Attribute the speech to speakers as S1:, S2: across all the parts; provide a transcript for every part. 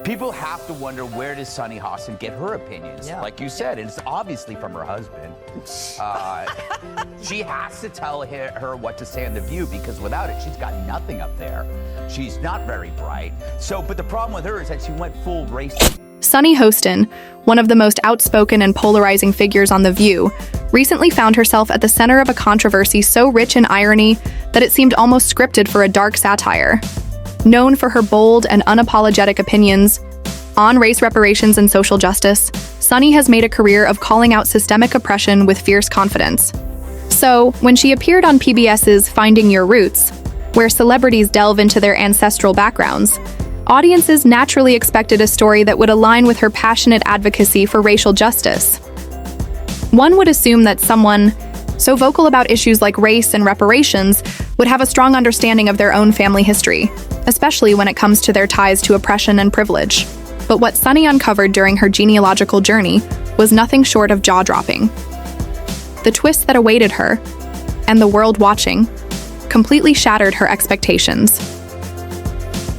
S1: People have to wonder, where does Sunny Hostin get her opinions?
S2: Yeah.
S1: Like you said, it's obviously from her husband. She has to tell her what to say on The View, because without it, she's got nothing up there. She's not very bright. But the problem with her is that she went full racist.
S3: Sunny Hostin, one of the most outspoken and polarizing figures on The View, recently found herself at the center of a controversy so rich in irony that it seemed almost scripted for a dark satire. Known for her bold and unapologetic opinions on race reparations and social justice, Sunny has made a career of calling out systemic oppression with fierce confidence. So, when she appeared on PBS's Finding Your Roots, where celebrities delve into their ancestral backgrounds, audiences naturally expected a story that would align with her passionate advocacy for racial justice. One would assume that someone so vocal about issues like race and reparations would have a strong understanding of their own family history, especially when it comes to their ties to oppression and privilege. But what Sunny uncovered during her genealogical journey was nothing short of jaw-dropping. The twist that awaited her, and the world watching, completely shattered her expectations.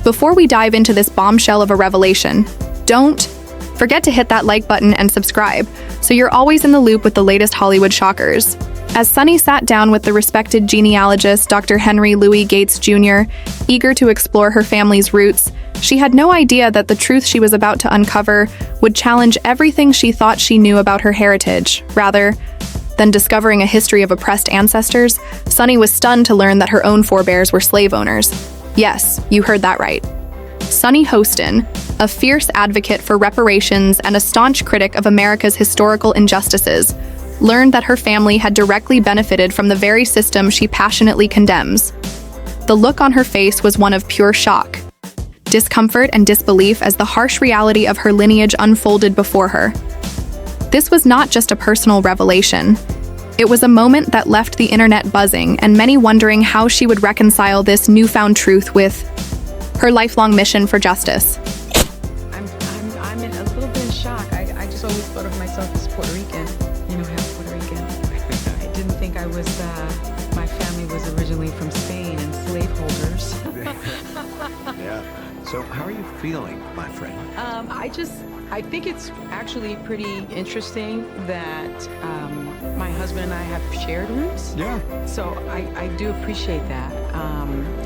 S3: Before we dive into this bombshell of a revelation, don't forget to hit that like button and subscribe so you're always in the loop with the latest Hollywood shockers. As Sunny sat down with the respected genealogist Dr. Henry Louis Gates Jr., eager to explore her family's roots, she had no idea that the truth she was about to uncover would challenge everything she thought she knew about her heritage. Rather than discovering a history of oppressed ancestors, Sunny was stunned to learn that her own forebears were slave owners. Yes, you heard that right. Sunny Hostin, a fierce advocate for reparations and a staunch critic of America's historical injustices, learned that her family had directly benefited from the very system she passionately condemns. The look on her face was one of pure shock, discomfort, and disbelief as the harsh reality of her lineage unfolded before her. This was not just a personal revelation. It was a moment that left the internet buzzing and many wondering how she would reconcile this newfound truth with her lifelong mission for justice.
S4: I'm in a little bit in shock. I just always thought of myself as Puerto Rican, half Puerto Rican. I didn't think my family was originally from Spain and slaveholders.
S5: Yeah. So how are you feeling, my friend?
S4: I think it's actually pretty interesting that my husband and I have shared roots.
S5: Yeah.
S4: So I do appreciate that.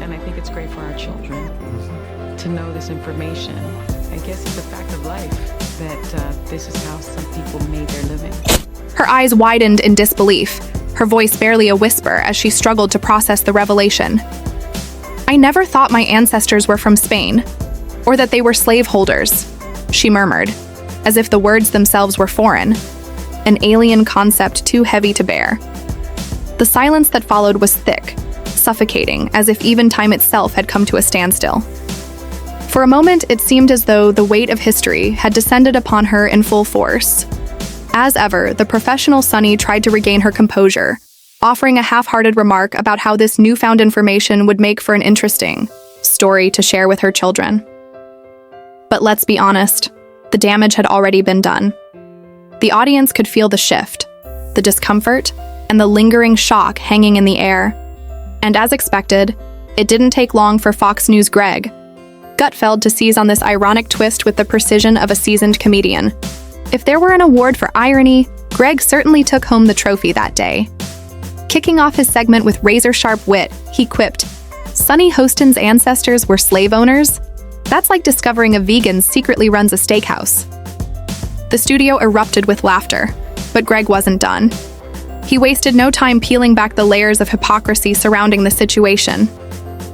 S4: And I think it's great for our children to know this information. I guess it's a fact of life that this is how some people made their living.
S3: Her eyes widened in disbelief, her voice barely a whisper as she struggled to process the revelation. "I never thought my ancestors were from Spain, or that they were slaveholders," she murmured, as if the words themselves were foreign, an alien concept too heavy to bear. The silence that followed was thick, suffocating, as if even time itself had come to a standstill. For a moment, it seemed as though the weight of history had descended upon her in full force. As ever, the professional Sunny tried to regain her composure, offering a half-hearted remark about how this newfound information would make for an interesting story to share with her children. But let's be honest, the damage had already been done. The audience could feel the shift, the discomfort, and the lingering shock hanging in the air. And as expected, it didn't take long for Fox News' Greg Gutfeld to seize on this ironic twist with the precision of a seasoned comedian. If there were an award for irony, Greg certainly took home the trophy that day. Kicking off his segment with razor-sharp wit, he quipped, "Sunny Hostin's ancestors were slave owners? That's like discovering a vegan secretly runs a steakhouse." The studio erupted with laughter, but Greg wasn't done. He wasted no time peeling back the layers of hypocrisy surrounding the situation.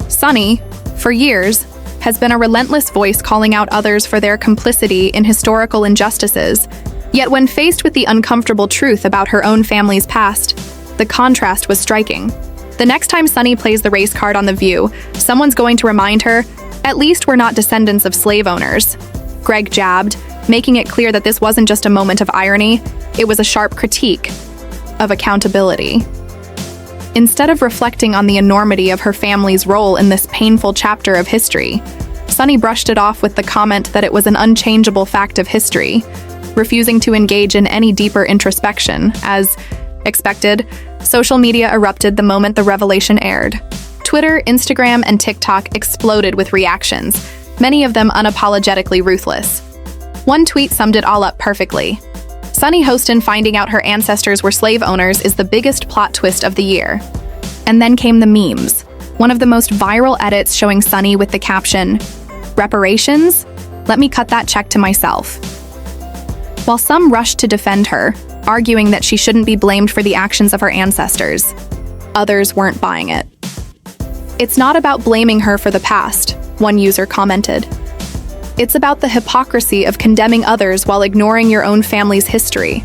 S3: Sunny, for years, has been a relentless voice calling out others for their complicity in historical injustices. Yet when faced with the uncomfortable truth about her own family's past, the contrast was striking. The next time Sunny plays the race card on The View, someone's going to remind her, "At least we're not descendants of slave owners." Greg jabbed, making it clear that this wasn't just a moment of irony, it was a sharp critique of accountability. Instead of reflecting on the enormity of her family's role in this painful chapter of history, Sunny brushed it off with the comment that it was an unchangeable fact of history, refusing to engage in any deeper introspection. As expected, social media erupted the moment the revelation aired. Twitter, Instagram, and TikTok exploded with reactions, many of them unapologetically ruthless. One tweet summed it all up perfectly. Sunny Hostin finding out her ancestors were slave owners is the biggest plot twist of the year. And then came the memes. One of the most viral edits showing Sunny with the caption, "Reparations? Let me cut that check to myself." While some rushed to defend her, arguing that she shouldn't be blamed for the actions of her ancestors, others weren't buying it. "It's not about blaming her for the past," one user commented. "It's about the hypocrisy of condemning others while ignoring your own family's history."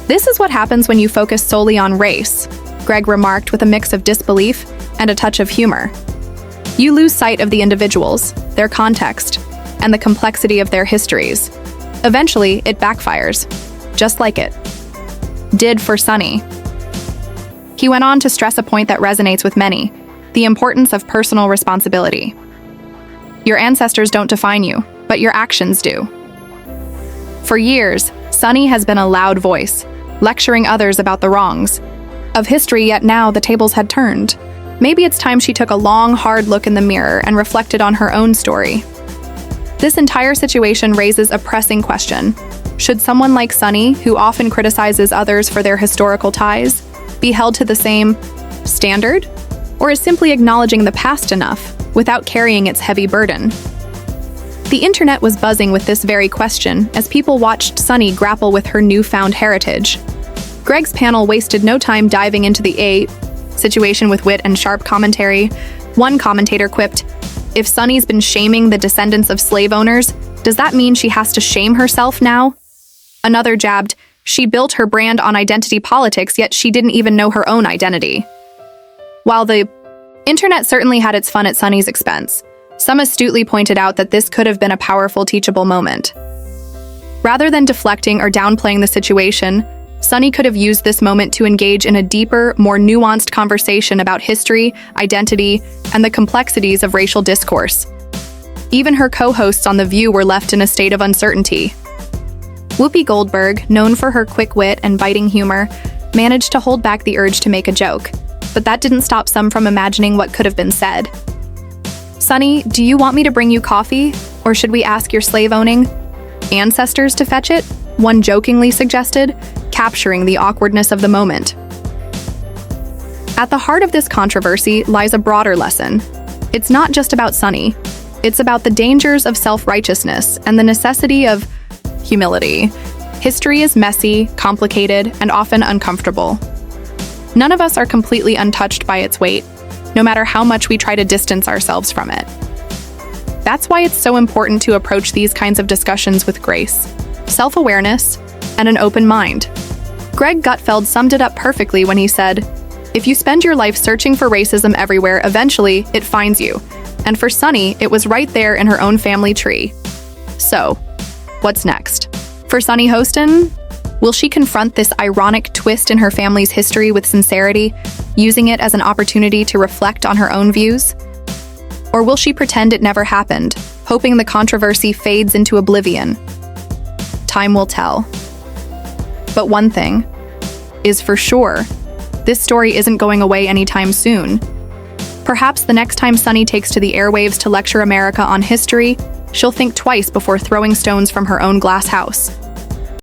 S3: "This is what happens when you focus solely on race," Greg remarked with a mix of disbelief and a touch of humor. "You lose sight of the individuals, their context, and the complexity of their histories. Eventually, it backfires, just like it did for Sunny." He went on to stress a point that resonates with many: the importance of personal responsibility. Your ancestors don't define you, but your actions do. For years, Sunny has been a loud voice, lecturing others about the wrongs of history, yet now the tables had turned. Maybe it's time she took a long, hard look in the mirror and reflected on her own story. This entire situation raises a pressing question. Should someone like Sunny, who often criticizes others for their historical ties, be held to the same standard? Or is simply acknowledging the past enough without carrying its heavy burden? The internet was buzzing with this very question as people watched Sunny grapple with her newfound heritage. Greg's panel wasted no time diving into the situation with wit and sharp commentary. One commentator quipped, "If Sunny's been shaming the descendants of slave owners, does that mean she has to shame herself now?" Another jabbed, "She built her brand on identity politics, yet she didn't even know her own identity." While the internet certainly had its fun at Sunny's expense, some astutely pointed out that this could have been a powerful teachable moment. Rather than deflecting or downplaying the situation, Sunny could have used this moment to engage in a deeper, more nuanced conversation about history, identity, and the complexities of racial discourse. Even her co-hosts on The View were left in a state of uncertainty. Whoopi Goldberg, known for her quick wit and biting humor, managed to hold back the urge to make a joke, but that didn't stop some from imagining what could have been said. "Sunny, do you want me to bring you coffee? Or should we ask your slave-owning ancestors to fetch it?" one jokingly suggested, capturing the awkwardness of the moment. At the heart of this controversy lies a broader lesson. It's not just about Sunny. It's about the dangers of self-righteousness and the necessity of humility. History is messy, complicated, and often uncomfortable. None of us are completely untouched by its weight, no matter how much we try to distance ourselves from it. That's why it's so important to approach these kinds of discussions with grace, self-awareness, and an open mind. Greg Gutfeld summed it up perfectly when he said, "If you spend your life searching for racism everywhere, eventually it finds you." And for Sunny, it was right there in her own family tree. So, what's next? For Sunny Hostin, will she confront this ironic twist in her family's history with sincerity, using it as an opportunity to reflect on her own views? Or will she pretend it never happened, hoping the controversy fades into oblivion? Time will tell. But one thing is for sure, this story isn't going away anytime soon. Perhaps the next time Sunny takes to the airwaves to lecture America on history, she'll think twice before throwing stones from her own glass house.